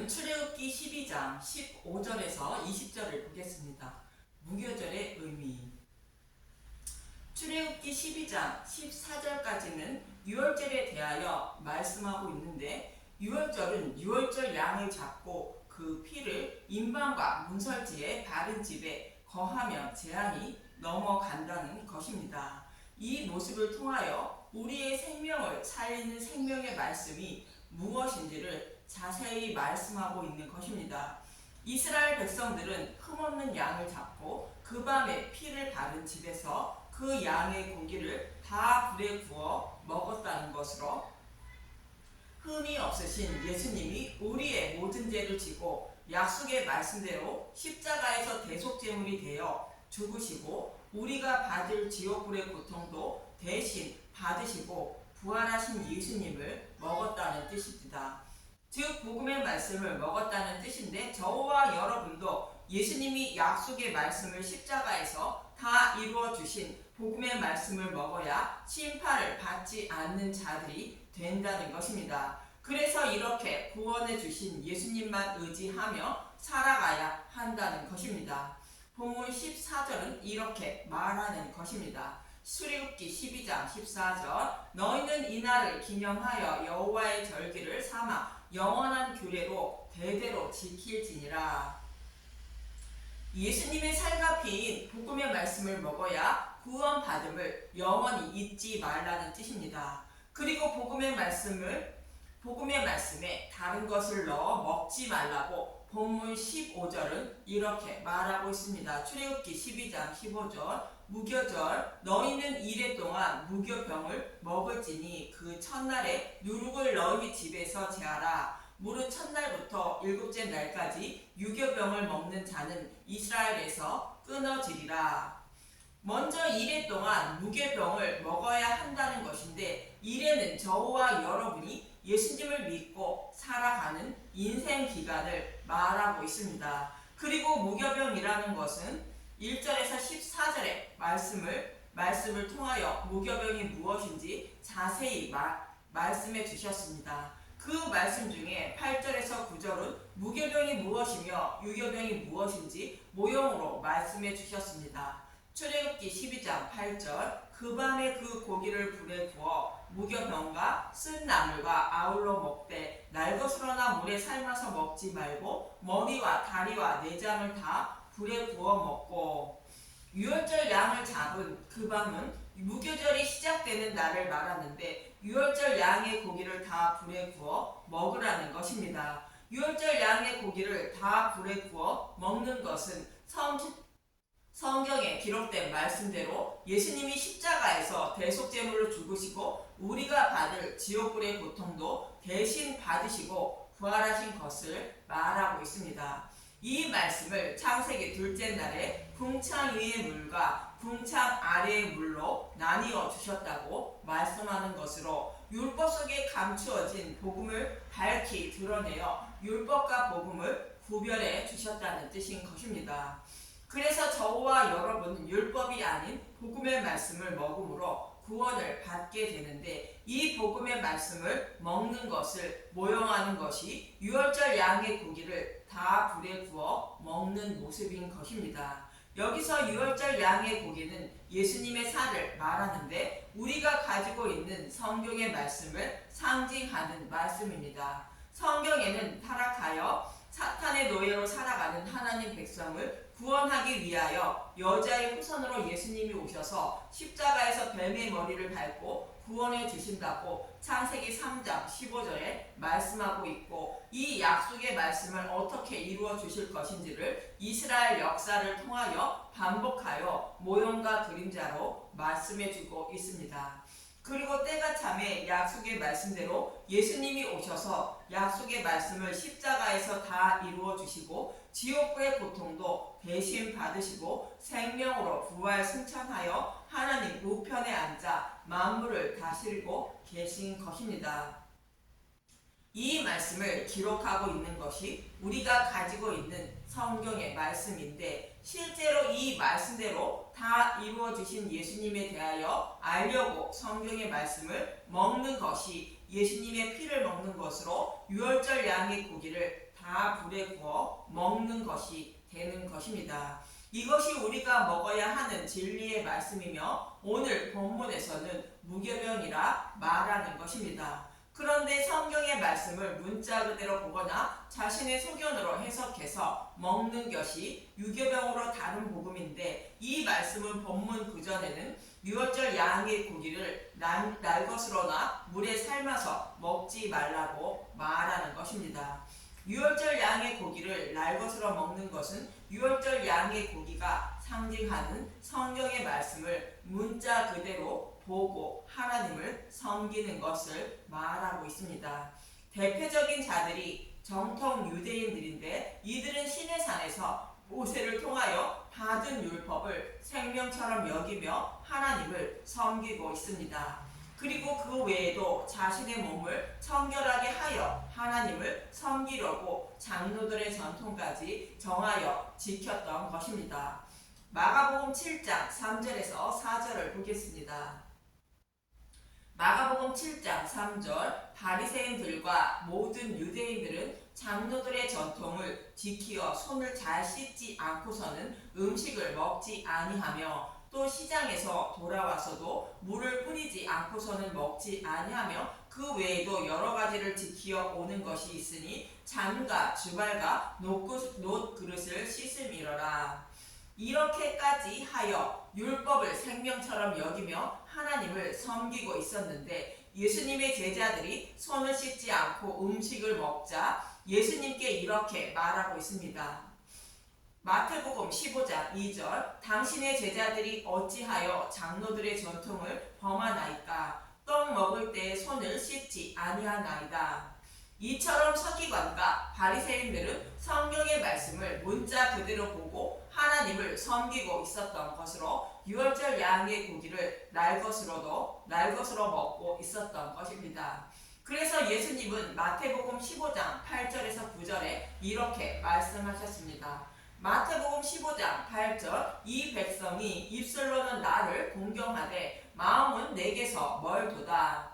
출애굽기 12장 15절에서 20절을 보겠습니다. 무교절의 의미. 출애굽기 12장 14절까지는 유월절에 대하여 말씀하고 있는데, 유월절은 유월절 양을 잡고 그 피를 임방과 문설지에 바른 집에 거하면 재앙이 넘어간다는 것입니다. 이 모습을 통하여 우리의 생명을 살리는 생명의 말씀이 무엇인지를 자세히 말씀하고 있는 것입니다. 이스라엘 백성들은 흠없는 양을 잡고 그 밤에 피를 바른 집에서 그 양의 고기를 다 불에 구워 먹었다는 것으로, 흠이 없으신 예수님이 우리의 모든 죄를 지고 약속의 말씀대로 십자가에서 대속제물이 되어 죽으시고 우리가 받을 지옥불의 고통도 대신 받으시고 부활하신 예수님을 먹었다는 뜻입니다. 즉 복음의 말씀을 먹었다는 뜻인데, 저와 여러분도 예수님이 약속의 말씀을 십자가에서 다 이루어 주신 복음의 말씀을 먹어야 심판을 받지 않는 자들이 된다는 것입니다. 그래서 이렇게 구원해 주신 예수님만 의지하며 살아가야 한다는 것입니다. 본문 14절은 이렇게 말하는 것입니다. 출애굽기 12장 14절, 너희는 이날을 기념하여 여호와의 절기를 삼아 영원한 규례로 대대로 지킬지니라. 예수님의 살과 피인 복음의 말씀을 먹어야 구원받음을 영원히 잊지 말라는 뜻입니다. 그리고 복음의 말씀에 다른 것을 넣어 먹지 말라고 본문 15절은 이렇게 말하고 있습니다. 출애굽기 12장 15절, 무교절, 너희는 이래 동안 무교병을 먹을지니 그 첫날에 누룩을 너희 집에서 제하라. 무릇 첫날부터 일곱째 날까지 유교병을 먹는 자는 이스라엘에서 끊어지리라. 먼저 이래 동안 무교병을 먹어야 한다는 것인데, 이래는 저와 여러분이 예수님을 믿고 살아가는 인생 기간을 말하고 있습니다. 그리고 무교병이라는 것은 1절에서 14절의 말씀을 통하여 무교병이 무엇인지 자세히 말씀해 주셨습니다. 그 말씀 중에 8절에서 9절은 무교병이 무엇이며 유교병이 무엇인지 모형으로 말씀해 주셨습니다. 출애굽기 12장 8절, 그 밤에 그 고기를 불에 구워 무교병과 쓴 나물과 아울러 먹되 날것으로나 물에 삶아서 먹지 말고 머리와 다리와 내장을 다 불에 구워 먹고, 유월절 양을 잡은 그 밤은 무교절이 시작되는 날을 말하는데, 유월절 양의 고기를 다 불에 구워 먹으라는 것입니다. 유월절 양의 고기를 다 불에 구워 먹는 것은 성경에 기록된 말씀대로 예수님이 십자가에서 대속제물로 죽으시고 우리가 받을 지옥불의 고통도 대신 받으시고 부활하신 것을 말하고 있습니다. 이 말씀을 창세기 둘째 날에 궁창 위의 물과 궁창 아래의 물로 나뉘어 주셨다고 말씀하는 것으로, 율법 속에 감추어진 복음을 밝히 드러내어 율법과 복음을 구별해 주셨다는 뜻인 것입니다. 그래서 저와 여러분은 율법이 아닌 복음의 말씀을 먹음으로 구원을 받게 되는데, 이 복음의 말씀을 먹는 것을 모형하는 것이 유월절 양의 고기를 다 불에 구워 먹는 모습인 것입니다. 여기서 유월절 양의 고기는 예수님의 살을 말하는데, 우리가 가지고 있는 성경의 말씀을 상징하는 말씀입니다. 성경에는 타락하여 사탄의 노예로 살아가는 하나님 백성을 구원하기 위하여 여자의 후손으로 예수님이 오셔서 십자가에서 뱀의 머리를 밟고 구원해 주신다고 창세기 3장 15절에 말씀하고 있고, 이 약속의 말씀을 어떻게 이루어 주실 것인지를 이스라엘 역사를 통하여 반복하여 모형과 그림자로 말씀해 주고 있습니다. 그리고 때가 참에 약속의 말씀대로 예수님이 오셔서 약속의 말씀을 십자가에서 다 이루어 주시고 지옥불의 고통도 대신 받으시고 생명으로 부활 승천하여 하나님 우편에 앉아 만물을 다스리고 계신 것입니다. 이 말씀을 기록하고 있는 것이 우리가 가지고 있는 성경의 말씀인데, 실제로 이 말씀대로 다 이루어 주신 예수님에 대하여 알려고 성경의 말씀을 먹는 것이 예수님의 피를 먹는 것으로 유월절 양의 고기를 다 다 불에 구워 먹는 것이 되는 것입니다. 이것이 우리가 먹어야 하는 진리의 말씀이며 오늘 본문에서는 무교병이라 말하는 것입니다. 그런데 성경의 말씀을 문자 그대로 보거나 자신의 소견으로 해석해서 먹는 것이 유교병으로 다른 복음인데 이 말씀은 본문 그전에는 유월절 양의 고기를 날것으로나 물에 삶아서 먹지 말라고 말하는 것입니다. 유월절 양의 고기를 날것으로 먹는 것은 유월절 양의 고기가 상징하는 성경의 말씀을 문자 그대로 보고 하나님을 섬기는 것을 말하고 있습니다. 대표적인 자들이 정통 유대인들인데 이들은 시내산에서 모세를 통하여 받은 율법을 생명처럼 여기며 하나님을 섬기고 있습니다. 그리고 그 외에도 자신의 몸을 청결하게 하여 하나님을 섬기려고 장로들의 전통까지 정하여 지켰던 것입니다. 마가복음 7장 3절에서 4절을 보겠습니다. 마가복음 7장 3절 바리새인들과 모든 유대인들은 장로들의 전통을 지키어 손을 잘 씻지 않고서는 음식을 먹지 아니하며 또 시장에서 돌아와서도 물을 뿌리지 않고서는 먹지 아니하며 그 외에도 여러 가지를 지키어 오는 것이 있으니 잔과 주발과 놋그릇을 씻음이러라. 이렇게까지 하여 율법을 생명처럼 여기며 하나님을 섬기고 있었는데 예수님의 제자들이 손을 씻지 않고 음식을 먹자 예수님께 이렇게 말하고 있습니다. 마태복음 15장 2절 당신의 제자들이 어찌하여 장로들의 전통을 범하나이까 떡 먹을 때 손을 씻지 아니하나이다. 이처럼 서기관과 바리새인들은 성경의 말씀을 문자 그대로 보고 하나님을 섬기고 있었던 것으로 유월절 양의 고기를 날것으로 먹고 있었던 것입니다. 그래서 예수님은 마태복음 15장 8절에서 9절에 이렇게 말씀하셨습니다. 마태복음 15장 8절 이 백성이 입술로는 나를 공경하되 마음은 내게서 멀도다.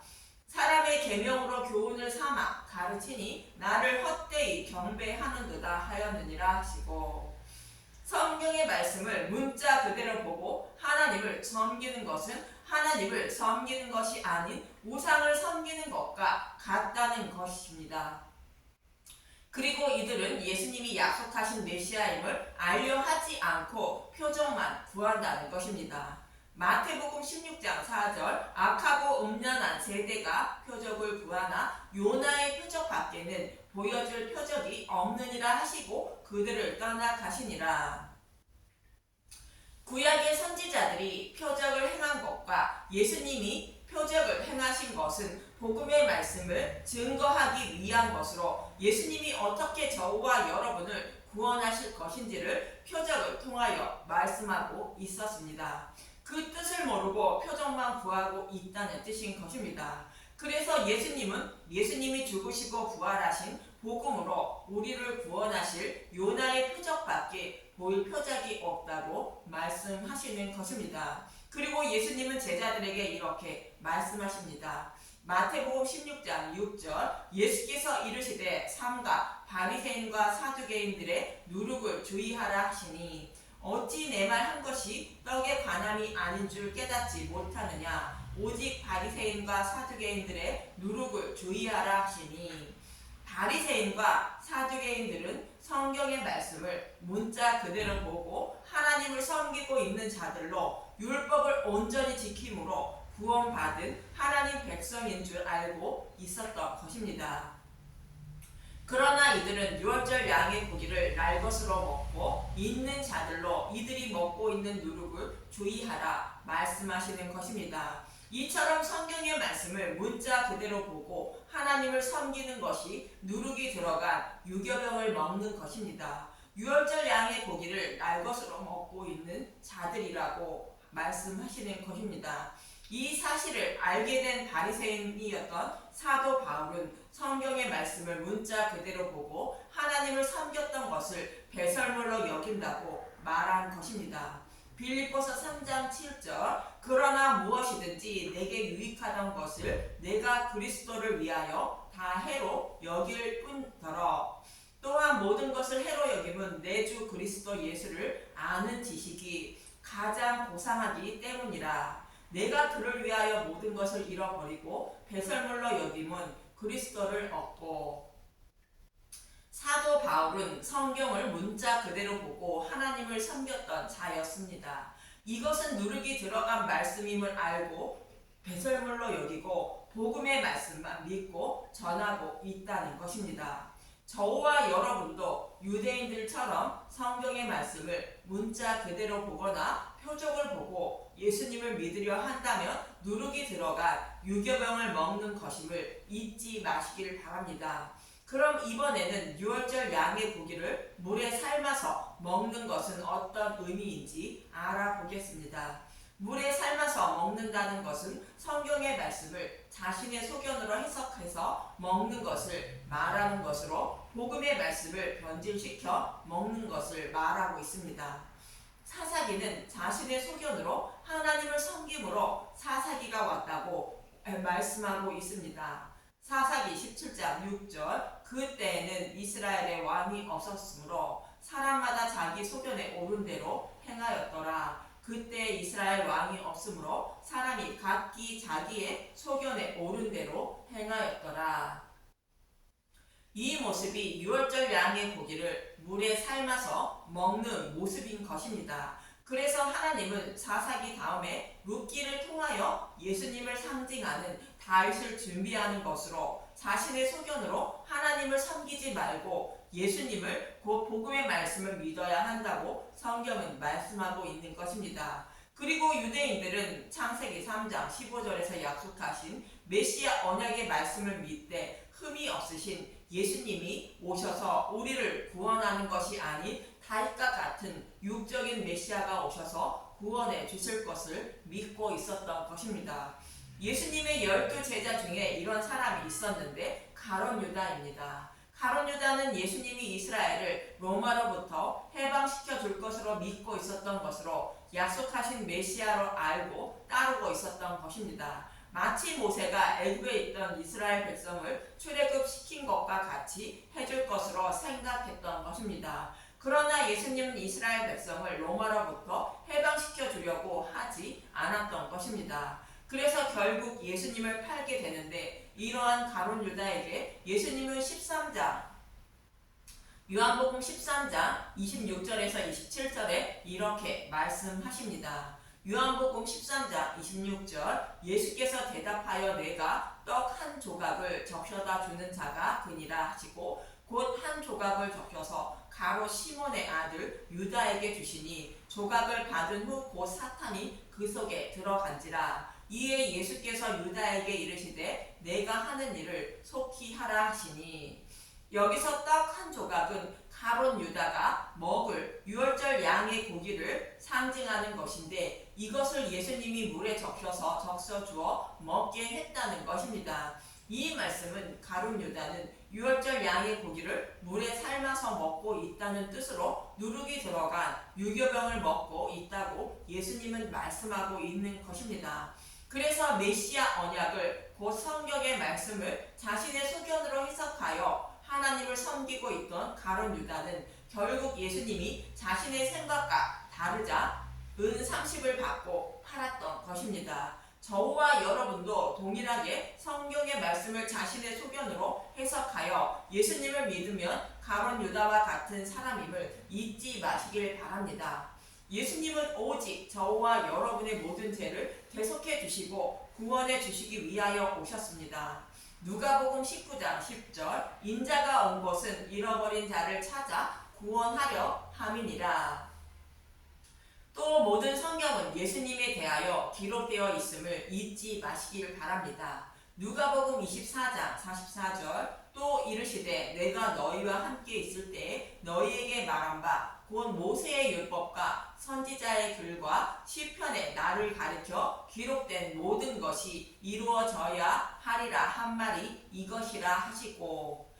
사람의 계명으로 교훈을 삼아 가르치니 나를 헛되이 경배하는도다 하였느니라 하시고 성경의 말씀을 문자 그대로 보고 하나님을 섬기는 것은 하나님을 섬기는 것이 아닌 우상을 섬기는 것과 같다는 것입니다. 그리고 이들은 예수님이 약속하신 메시아임을 알려 하지 않고 표적만 구한다는 것입니다. 마태복음 16장 4절 악하고 음란한 세대가 표적을 구하나 요나의 표적 밖에는 보여줄 표적이 없느니라 하시고 그들을 떠나 가시니라. 구약의 선지자들이 표적을 행한 것과 예수님이 표적을 행하신 것은 복음의 말씀을 증거하기 위한 것으로 예수님이 어떻게 저와 여러분을 구원하실 것인지를 표적을 통하여 말씀하고 있었습니다. 그 뜻을 모르고 표적만 구하고 있다는 뜻인 것입니다. 그래서 예수님이 죽으시고 부활하신 복음으로 우리를 구원하실 요나의 표적밖에 보일 표적이 없다고 말씀하시는 것입니다. 그리고 예수님은 제자들에게 이렇게 말씀하십니다. 마태복음 16장 6절 예수께서 이르시되 삼가 바리새인과 사두개인들의 누룩을 주의하라 하시니 어찌 내 말 한 것이 떡의 관함이 아닌 줄 깨닫지 못하느냐 오직 바리새인과 사두개인들의 누룩을 주의하라 하시니 바리새인과 사두개인들은 성경의 말씀을 문자 그대로 보고 하나님을 섬기고 있는 자들로 율법을 온전히 지킴으로 구원받은 하나님 백성인 줄 알고 있었던 것입니다. 그러나 이들은 유월절 양의 고기를 날것으로 먹고 있는 자들로 이들이 먹고 있는 누룩을 주의하라 말씀하시는 것입니다. 이처럼 성경의 말씀을 문자 그대로 보고 하나님을 섬기는 것이 누룩이 들어간 유교병을 먹는 것입니다. 유월절 양의 고기를 날것으로 먹고 있는 자들이라고 말씀하시는 것입니다. 이 사실을 알게 된 바리새인이었던 사도 바울은 성경의 말씀을 문자 그대로 보고 하나님을 섬겼던 것을 배설물로 여긴다고 말한 것입니다. 빌립보서 3장 7절 그러나 무엇이든지 내게 유익하던 것을 내가 그리스도를 위하여 다 해로 여길 뿐더러 또한 모든 것을 해로 여김은 내 주 그리스도 예수를 아는 지식이 가장 고상하기 때문이라. 내가 그를 위하여 모든 것을 잃어버리고 배설물로 여김은 그리스도를 얻고. 사도 바울은 성경을 문자 그대로 보고 하나님을 섬겼던 자였습니다. 이것은 누룩이 들어간 말씀임을 알고 배설물로 여기고 복음의 말씀만 믿고 전하고 있다는 것입니다. 저와 여러분도 유대인들처럼 성경의 말씀을 문자 그대로 보거나 표적을 보고 예수님을 믿으려 한다면 누룩이 들어간 유교병을 먹는 것임을 잊지 마시길 바랍니다. 그럼 이번에는 유월절 양의 고기를 물에 삶아서 먹는 것은 어떤 의미인지 알아보겠습니다. 물에 삶아서 먹는다는 것은 성경의 말씀을 자신의 소견으로 해석해서 먹는 것을 말하는 것으로 복음의 말씀을 변질시켜 먹는 것을 말하고 있습니다. 사사기는 자신의 소견으로 하나님을 섬김으로 사사기가 왔다고 말씀하고 있습니다. 사사기 17장 6절 그때에는 이스라엘의 왕이 없었으므로 사람마다 자기 소견에 오른 대로 행하였더라. 그때 이스라엘 왕이 없으므로 사람이 각기 자기의 소견에 오른 대로 행하였더라. 이 모습이 유월절 양의 고기를 물에 삶아서 먹는 모습인 것입니다. 그래서 하나님은 사사기 다음에 룻기를 통하여 예수님을 상징하는 다윗을 준비하는 것으로 자신의 소견으로 하나님을 섬기지 말고 예수님을 곧 복음의 말씀을 믿어야 한다고 성경은 말씀하고 있는 것입니다. 그리고 유대인들은 창세기 3장 15절에서 약속하신 메시아 언약의 말씀을 믿되 흠이 없으신 예수님이 오셔서 우리를 구원하는 것이 아닌 다윗과 같은 육적인 메시아가 오셔서 구원해 주실 것을 믿고 있었던 것입니다. 예수님의 12제자 중에 이런 사람이 있었는데 가룟 유다입니다. 가룟 유다는 예수님이 이스라엘을 로마로부터 해방시켜 줄 것으로 믿고 있었던 것으로 약속하신 메시아로 알고 따르고 있었던 것입니다. 마치 모세가 애굽에 있던 이스라엘 백성을 출애굽시킨 것과 같이 해줄 것으로 생각했던 것입니다. 그러나 예수님은 이스라엘 백성을 로마로부터 해방시켜 주려고 하지 않았던 것입니다. 그래서 결국 예수님을 팔게 되는데 이러한 가룟 유다에게 예수님은 요한복음 13장 26절에서 27절에 이렇게 말씀하십니다. 요한복음 13장 26절 예수께서 대답하여 내가 떡 한 조각을 적셔다 주는 자가 그니라 하시고 곧 한 조각을 적셔서 가롯 시몬의 아들 유다에게 주시니 조각을 받은 후 곧 사탄이 그 속에 들어간지라. 이에 예수께서 유다에게 이르시되 내가 하는 일을 속히 하라 하시니. 여기서 떡 한 조각은 가롯 유다가 먹을 유월절 양의 고기를 상징하는 것인데 이것을 예수님이 물에 적셔서 주어 먹게 했다는 것입니다. 이 말씀은 가룟 유다는 유월절 양의 고기를 물에 삶아서 먹고 있다는 뜻으로 누룩이 들어간 유교병을 먹고 있다고 예수님은 말씀하고 있는 것입니다. 그래서 메시아 언약을 곧 성경의 말씀을 자신의 소견으로 해석하여 하나님을 섬기고 있던 가룟 유다는 결국 예수님이 자신의 생각과 다르자 은 30을 받고 팔았던 것입니다. 저와 여러분도 동일하게 성경의 말씀을 자신의 소견으로 해석하여 예수님을 믿으면 가룟 유다와 같은 사람임을 잊지 마시길 바랍니다. 예수님은 오직 저와 여러분의 모든 죄를 대속해 주시고 구원해 주시기 위하여 오셨습니다. 누가복음 19장 10절 인자가 온 것은 잃어버린 자를 찾아 구원하려 함이니라. 또 모든 성경은 예수님에 대하여 기록되어 있음을 잊지 마시길 바랍니다. 누가복음 24장 44절 또 이르시되 내가 너희와 함께 있을 때에 너희에게 말한 바 곧 모세의 율법과 선지자의 글과 시편에 나를 가리켜 기록된 모든 것이 이루어져야 하리라 한 말이 이것이라 하시고.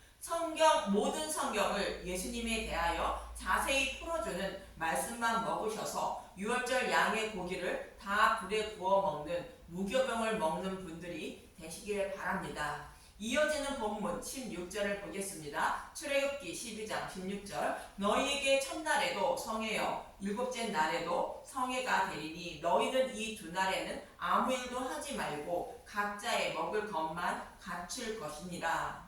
모든 성경을 예수님에 대하여 자세히 풀어주는 말씀만 먹으셔서 유월절 양의 고기를 다 불에 구워 먹는 무교병을 먹는 분들이 되시길 바랍니다. 이어지는 본문 16절을 보겠습니다. 출애굽기 12장 16절 너희에게 첫날에도 성회여 일곱째 날에도 성회가 되리니 너희는 이 두 날에는 아무 일도 하지 말고 각자의 먹을 것만 갖출 것이니라.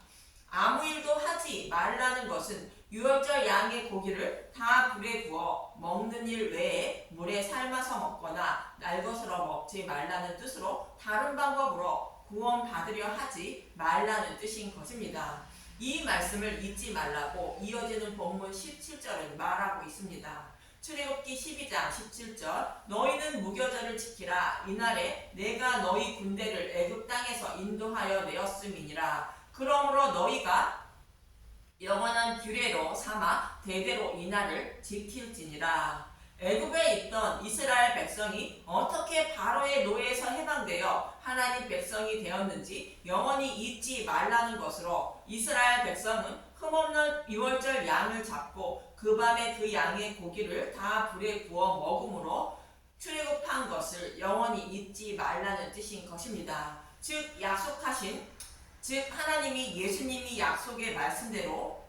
아무 일도 하지 말라는 것은 유월절 양의 고기를 다 불에 구워 먹는 일 외에 물에 삶아서 먹거나 날것으로 먹지 말라는 뜻으로 다른 방법으로 구원받으려 하지 말라는 뜻인 것입니다. 이 말씀을 잊지 말라고 이어지는 본문 17절은 말하고 있습니다. 출애굽기 12장 17절 너희는 무교절을 지키라. 이날에 내가 너희 군대를 애굽 땅에서 인도하여 내었음이니라. 그러므로 너희가 영원한 규례로 삼아 대대로 이날을 지킬지니라. 애굽에 있던 이스라엘 백성이 어떻게 바로의 노예에서 해방되어 하나님 백성이 되었는지 영원히 잊지 말라는 것으로 이스라엘 백성은 흠없는 유월절 양을 잡고 그 밤에 그 양의 고기를 다 불에 구워 먹음으로 출애굽한 것을 영원히 잊지 말라는 뜻인 것입니다. 즉 하나님이 예수님이 약속의 말씀대로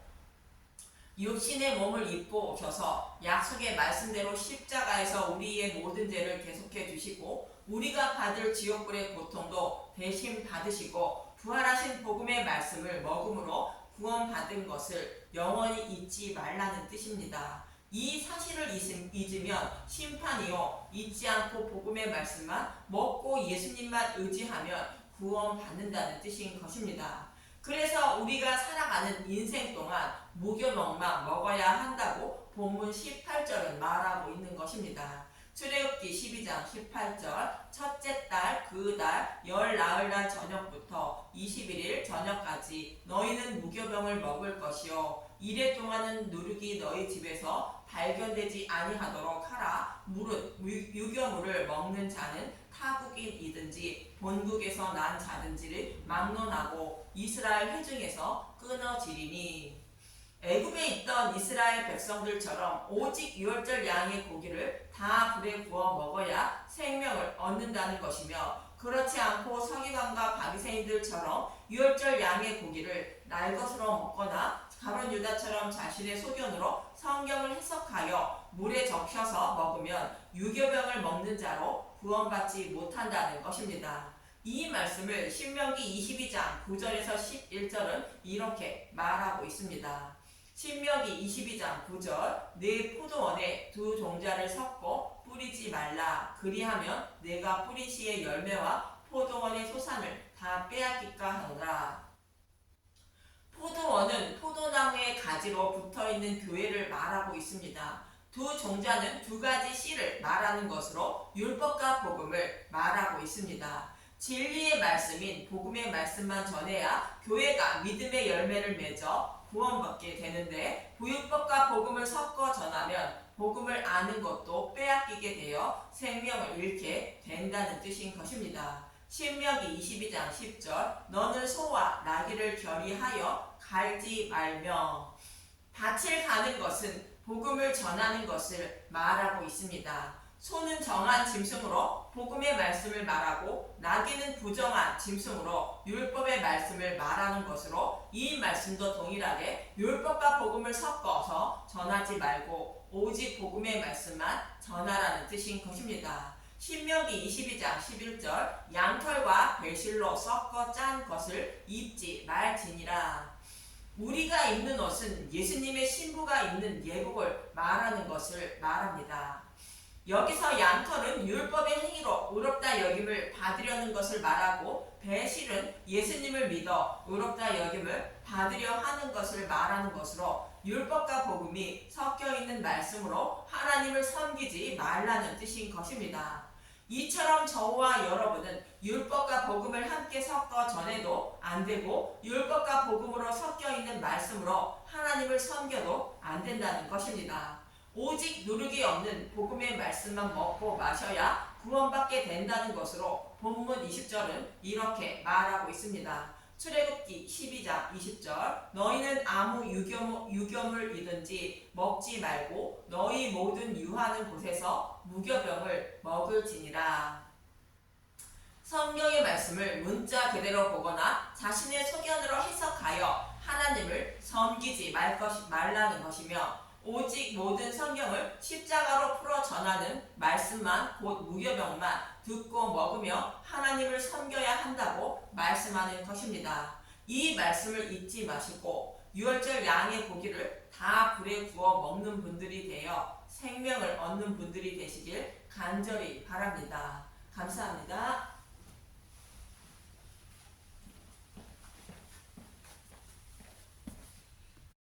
육신의 몸을 입고 오셔서 약속의 말씀대로 십자가에서 우리의 모든 죄를 계속해 주시고 우리가 받을 지옥불의 고통도 대신 받으시고 부활하신 복음의 말씀을 먹음으로 구원받은 것을 영원히 잊지 말라는 뜻입니다. 이 사실을 잊으면 심판이요 잊지 않고 복음의 말씀만 먹고 예수님만 의지하면 구원받는다는 뜻인 것입니다. 그래서 우리가 살아가는 인생 동안 무교먹만 먹어야 한다고 본문 18절은 말하고 있는 것입니다. 출애굽기 12장 18절 첫째 달 그 달 열 나흘날 저녁부터 21일 저녁까지 너희는 무교병을 먹을 것이요 이래 동안은 누룩이 너희 집에서 발견되지 아니하도록 하라. 무릇 유교물을 먹는 자는 타국인이든지 본국에서 난 자든지를 막론하고 이스라엘 회중에서 끊어지리니. 애굽에 있던 이스라엘 백성들처럼 오직 유월절 양의 고기를 다 불에 구워 먹어야 생명을 얻는다는 것이며 그렇지 않고 서기관과 바리새인들처럼 유월절 양의 고기를 날것으로 먹거나 가룟 유다처럼 자신의 소견으로 성경을 해석하여 물에 적셔서 먹으면 유교병을 먹는 자로 구원받지 못한다는 것입니다. 이 말씀을 신명기 22장 9절에서 11절은 이렇게 말하고 있습니다. 신명기 22장 9절 내 포도원에 두 종자를 섞어 뿌리지 말라. 그리하면 내가 뿌린 시의 열매와 포도원의 소산을 다 빼앗길까 하노라. 포도원은 포도나무의 가지로 붙어있는 교회를 말하고 있습니다. 두 종자는 두 가지 씨를 말하는 것으로 율법과 복음을 말하고 있습니다. 진리의 말씀인 복음의 말씀만 전해야 교회가 믿음의 열매를 맺어 구원받게 되는데 율법과 복음을 섞어 전하면 복음을 아는 것도 빼앗기게 되어 생명을 잃게 된다는 뜻인 것입니다. 신명기 22장 10절 너는 소와 나귀를 결의하여 갈지 말며. 밭을 가는 것은 복음을 전하는 것을 말하고 있습니다. 소는 정한 짐승으로 복음의 말씀을 말하고 나귀는 부정한 짐승으로 율법의 말씀을 말하는 것으로 이 말씀도 동일하게 율법과 복음을 섞어서 전하지 말고 오직 복음의 말씀만 전하라는 뜻인 것입니다. 신명기 22장 11절 양털과 배실로 섞어 짠 것을 입지 말지니라. 우리가 입는 옷은 예수님의 신부가 입는 예복을 말하는 것을 말합니다. 여기서 양털은 율법의 행위로 의롭다 여김을 받으려는 것을 말하고 배실은 예수님을 믿어 의롭다 여김을 받으려 하는 것을 말하는 것으로 율법과 복음이 섞여 있는 말씀으로 하나님을 섬기지 말라는 뜻인 것입니다. 이처럼 저와 여러분은 율법과 복음을 함께 섞어 전해도 안 되고 율법과 복음으로 섞여 있는 말씀으로 하나님을 섬겨도 안 된다는 것입니다. 오직 누룩이 없는 복음의 말씀만 먹고 마셔야 구원받게 된다는 것으로 본문 20절은 이렇게 말하고 있습니다. 출애굽기 12장 20절 너희는 아무 유교물이든지 먹지 말고 너희 모든 유하는 곳에서 무교병을 먹을지니라. 성경의 말씀을 문자 그대로 보거나 자신의 소견으로 해석하여 하나님을 섬기지 말라는 것이며, 오직 모든 성경을 십자가로 풀어 전하는 말씀만 곧 무교병만 듣고 먹으며 하나님을 섬겨야 한다고 말씀하는 것입니다. 이 말씀을 잊지 마시고 유월절 양의 고기를 다 불에 구워 먹는 분들이 되어 생명을 얻는 분들이 되시길 간절히 바랍니다. 감사합니다.